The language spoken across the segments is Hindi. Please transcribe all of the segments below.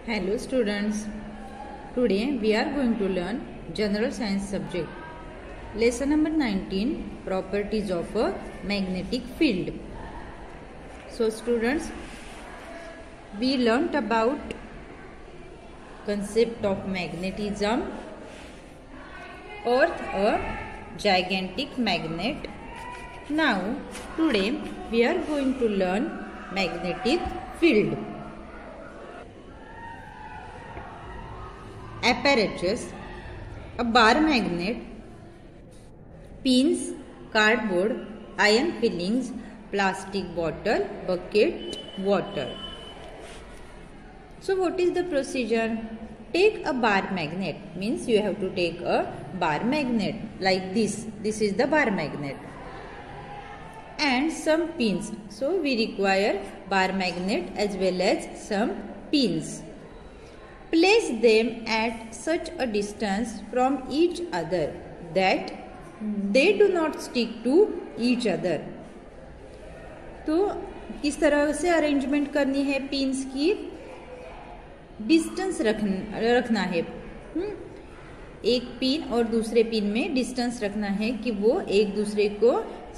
Hello students, today we are going to learn General Science subject. Lesson number 19, Properties of a Magnetic Field. So students, we learnt about concept of magnetism, Earth a gigantic magnet. Now today we are going to learn magnetic field. Apparatus: a bar magnet, pins, cardboard, iron fillings, plastic bottle, bucket, water. So what is the procedure? Take a bar magnet, means you have to take a bar magnet like this. This is the bar magnet. And some pins. So we require bar magnet as well as some pins. Place them at such a distance from each other that they do not stick to each other. तो किस तरह से अरेंजमेंट करनी है पिन्स की? डिस्टेंस रखना है. एक पिन और दूसरे पिन में डिस्टेंस रखना है कि वो एक दूसरे को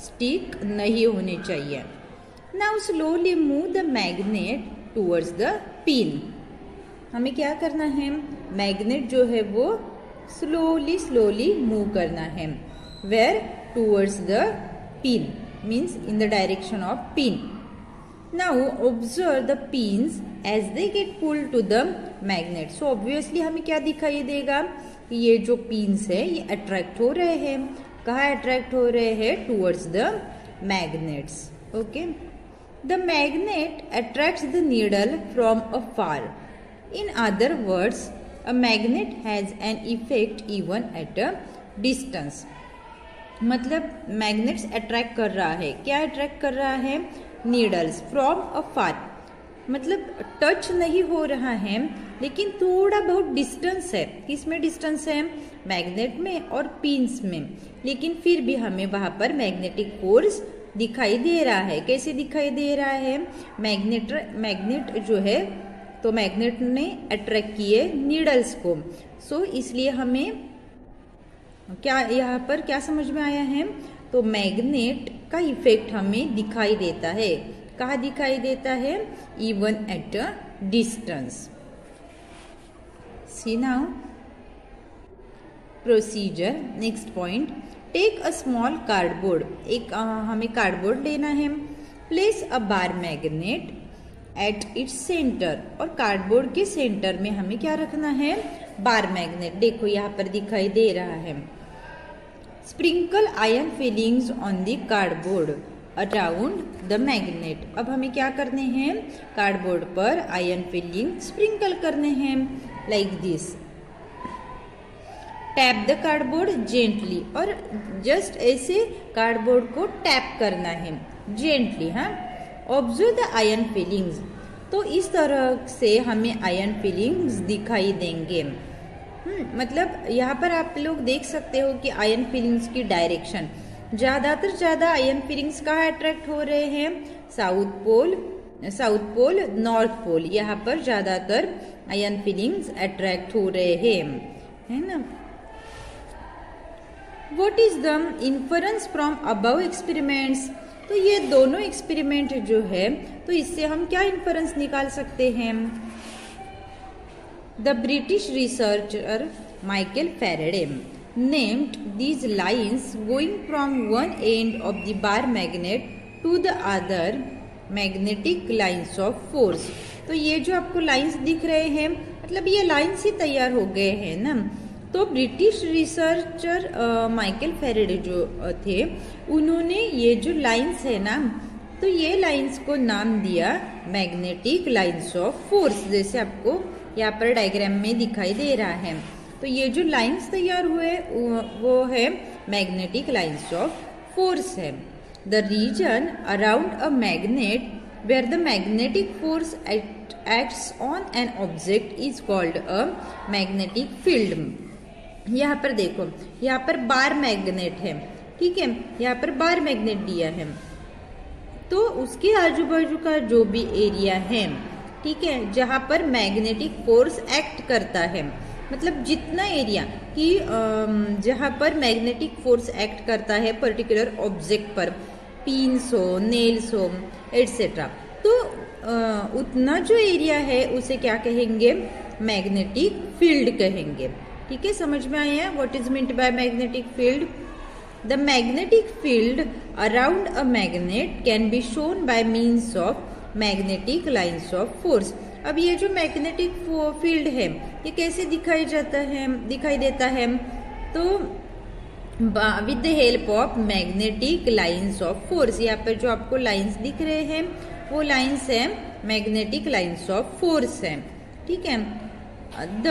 स्टिक नहीं होने चाहिए. Now slowly move the magnet towards the pin. हमें क्या करना है? मैग्नेट जो है वो स्लोली मूव करना है. Where? Towards the pin, means in the direction of pin. Now observe the pins as they get pull to the magnet. So obviously हमें क्या दिखाई देगा? ये जो पिन्स है ये अट्रैक्ट हो रहे हैं. कहाँ अट्रैक्ट हो रहे हैं? Towards the magnets. Okay. The magnet attracts the needle from afar. In other words, a magnet has an effect even at a distance. मतलब मैग्नेट्स अट्रैक्ट कर रहा है. क्या अट्रैक्ट कर रहा है? नीडल्स फ्रॉम अफार. मतलब टच नहीं हो रहा है लेकिन थोड़ा बहुत डिस्टेंस है. किसमें डिस्टेंस है? मैग्नेट में और पिन्स में. लेकिन फिर भी हमें वहां पर मैग्नेटिक फोर्स दिखाई दे रहा है. कैसे दिखाई दे रहा है? मैग्नेट जो है तो मैग्नेट ने अट्रैक्ट किए नीडल्स को. सो इसलिए हमें क्या यहाँ पर क्या समझ में आया है? तो मैग्नेट का इफेक्ट हमें दिखाई देता है. कहाँ दिखाई देता है? Even at a distance. See now procedure. Next point, take a small cardboard. एक हमें कार्डबोर्ड लेना है. Place a bar magnet at its centre. और कार्डबोर्ड के सेंटर में हमें क्या रखना है? Bar magnet. देखो यहाँ पर दिखाई दे रहा है. Sprinkle iron filings on the cardboard around the magnet. अब हमें क्या करने हैं? कार्डबोर्ड पर आयरन फिलिंग स्प्रिंकल करने हैं like this. Tap the cardboard gently. और जस्ट ऐसे कार्डबोर्ड को टैप करना है जेंटली. हाँ. Observe the iron filings. तो इस तरह से हमें आयरन फिलिंग्स दिखाई देंगे. मतलब यहाँ पर आप लोग देख सकते हो कि आयरन फिलिंग्स की डायरेक्शन ज्यादा आयरन फिलिंग्स कहाँ अट्रैक्ट हो रहे हैं? South pole north pole. यहाँ पर ज्यादातर आयरन फिलिंग्स अट्रैक्ट हो रहे हैं, है ना. What is the inference from above experiments? तो ये दोनों एक्सपेरिमेंट जो है तो इससे हम क्या इन्फरेंस निकाल सकते हैं? The British researcher Michael Faraday named these lines going from one end of the bar magnet to the other magnetic lines of force. तो ये जो आपको लाइन्स दिख रहे हैं मतलब ये लाइन्स ही तैयार हो गए हैं ना. तो ब्रिटिश रिसर्चर माइकल फैराडे जो थे उन्होंने ये जो लाइंस है ना तो ये लाइंस को नाम दिया मैग्नेटिक लाइंस ऑफ फोर्स. जैसे आपको यहाँ पर डायग्राम में दिखाई दे रहा है. तो ये जो लाइंस तैयार हुए वो है मैग्नेटिक लाइंस ऑफ फोर्स है. The region around a magnet where the magnetic force acts on an object is called a magnetic field. यहाँ पर देखो, यहाँ पर बार मैग्नेट है. ठीक है, यहाँ पर बार मैग्नेट दिया है. तो उसके आजू बाजू का जो भी एरिया है ठीक है, जहाँ पर मैग्नेटिक फोर्स एक्ट करता है, मतलब जितना एरिया कि जहाँ पर मैग्नेटिक फोर्स एक्ट करता है पर्टिकुलर ऑब्जेक्ट पर, पिन्स हो, नेल्स हो, एटसेट्रा, तो उतना जो एरिया है उसे क्या कहेंगे, मैग्नेटिक फील्ड कहेंगे। ठीक है, समझ में आया what is meant by magnetic field. The magnetic field around a magnet can be shown by means of magnetic lines of force. अब ये जो मैग्नेटिक फील्ड है ये कैसे दिखाई देता है, तो with the help of magnetic lines of force. यहाँ पर जो आपको लाइन्स दिख रहे हैं वो लाइन्स है मैग्नेटिक लाइन्स ऑफ फोर्स है। ठीक है, the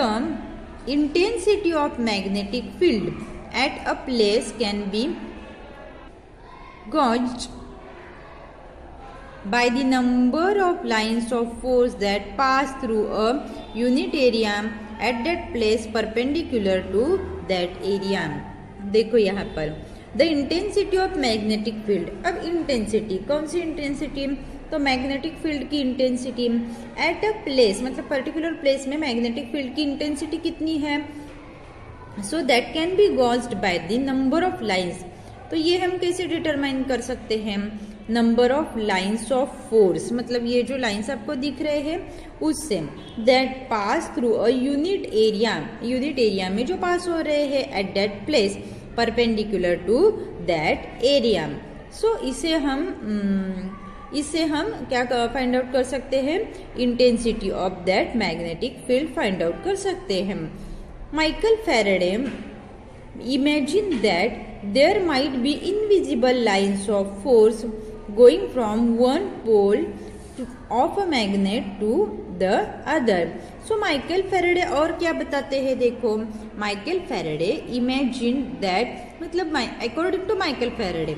intensity of magnetic field at a place can be gauged by the number of lines of force that pass through a unit area at that place perpendicular to that area। देखो यहाँ पर the intensity of magnetic field. अब इंटेंसिटी, कौन सी इंटेंसिटी, तो मैग्नेटिक फील्ड की इंटेंसिटी एट अ प्लेस, मतलब पर्टिकुलर प्लेस में मैग्नेटिक फील्ड की इंटेंसिटी कितनी है, so that can be gauged by the number of lines. तो ये हम कैसे डिटरमाइन कर सकते हैं, number of lines of force, मतलब ये जो लाइन्स आपको दिख रहे हैं उससे, that pass through a unit area में जो पास हो रहे हैं at that place perpendicular to that area. So इससे हम क्या फाइंड आउट कर सकते हैं, intensity of that magnetic field find out कर सकते हैं। Michael Faraday imagine that there might be invisible lines of force going from one pole of a magnet to the other। So Michael Faraday और क्या बताते हैं, देखो माइकल फैराडे इमेजिन दैट, मतलब according to Michael Faraday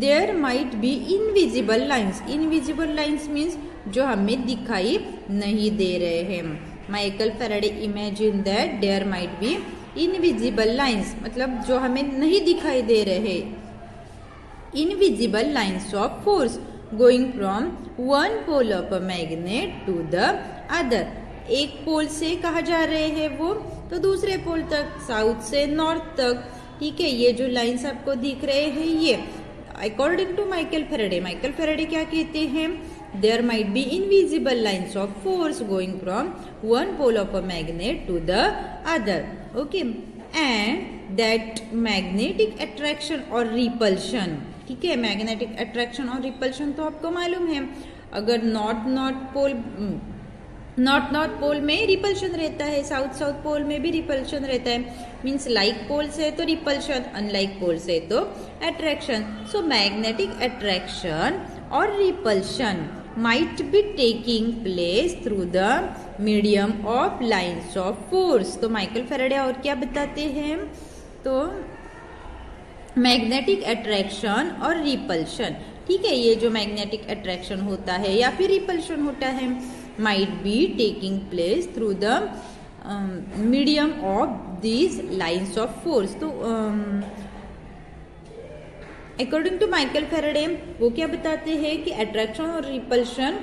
there might be invisible lines। invisible lines means जो हमें दिखाई नहीं दे रहे हैं। Michael Faraday imagine that there might be invisible lines, मतलब जो हमें नहीं दिखाई दे रहे, invisible lines of force going from one pole of a magnet to the other. एक पोल से कहा जा रहे हैं वो, तो दूसरे पोल तक, साउथ से नॉर्थ तक। ठीक है, ये जो लाइन्स आपको दिख रहे हैं ये अकॉर्डिंग टू माइकल फैराडे क्या कहते हैं, there might be invisible lines of force going from one pole of a magnet to the other, okay, and that magnetic attraction or repulsion। ठीक है, मैग्नेटिक अट्रैक्शन और रिपल्शन तो आपको मालूम है, अगर नॉर्थ पोल में रिपल्शन रहता है, साउथ पोल में भी रिपल्शन रहता है, मीन्स लाइक पोल से तो रिपल्शन, अनलाइक पोल से तो अट्रैक्शन। सो मैग्नेटिक अट्रैक्शन और repulsion might be taking place through the medium of lines of force। तो माइकल फैराडे और क्या बताते हैं, तो मैग्नेटिक अट्रैक्शन और रिपल्शन, ठीक है, ये जो मैग्नेटिक अट्रैक्शन होता है या फिर रिपल्शन होता है, might be taking place through the medium of these lines of force। तो अकॉर्डिंग टू माइकल फैराडे वो क्या बताते हैं कि अट्रैक्शन और रिपल्शन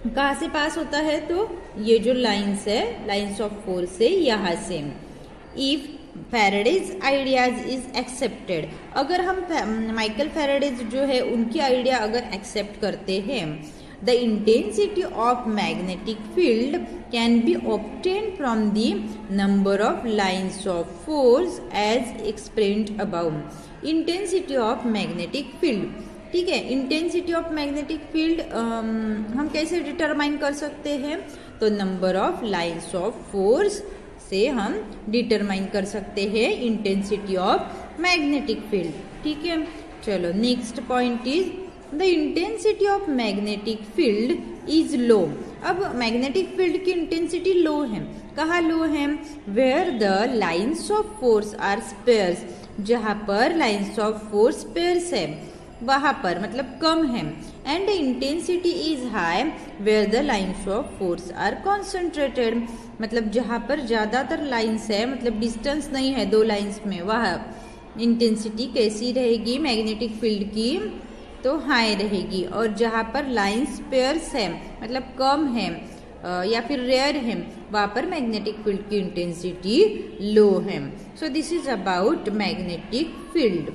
कहाँ से पास होता है, तो ये जो लाइन्स है, लाइन्स ऑफ फोर्स से, यहाँ से। If Faraday's ideas is accepted, अगर हम माइकल फैराडेज जो है उनकी आइडिया अगर एक्सेप्ट करते हैं, the intensity of magnetic field can be obtain from the number of lines of force as explained about. Intensity of magnetic field, ठीक है, इंटेंसिटी ऑफ मैग्नेटिक फील्ड हम कैसे डिटरमाइन कर सकते हैं, तो number of lines of force से हम डिटरमाइन कर सकते हैं इंटेंसिटी ऑफ मैग्नेटिक फील्ड। ठीक है, चलो next point is the intensity of magnetic field is low. अब मैग्नेटिक फील्ड की इंटेंसिटी लो है, कहाँ लो है, where the lines of force are sparse, जहाँ पर लाइन्स ऑफ फोर्स स्पेयर्स है वहाँ पर, मतलब कम है, and intensity is high where the lines of force are concentrated, मतलब जहाँ पर ज्यादातर लाइन्स है, मतलब डिस्टेंस नहीं है दो लाइन्स में, वह इंटेंसिटी कैसी रहेगी मैग्नेटिक फील्ड की, तो हाई रहेगी, और जहाँ पर लाइंस पेयर्स है मतलब कम है या फिर रेयर है, वहाँ पर मैग्नेटिक फील्ड की इंटेंसिटी लो है। So this is about magnetic field.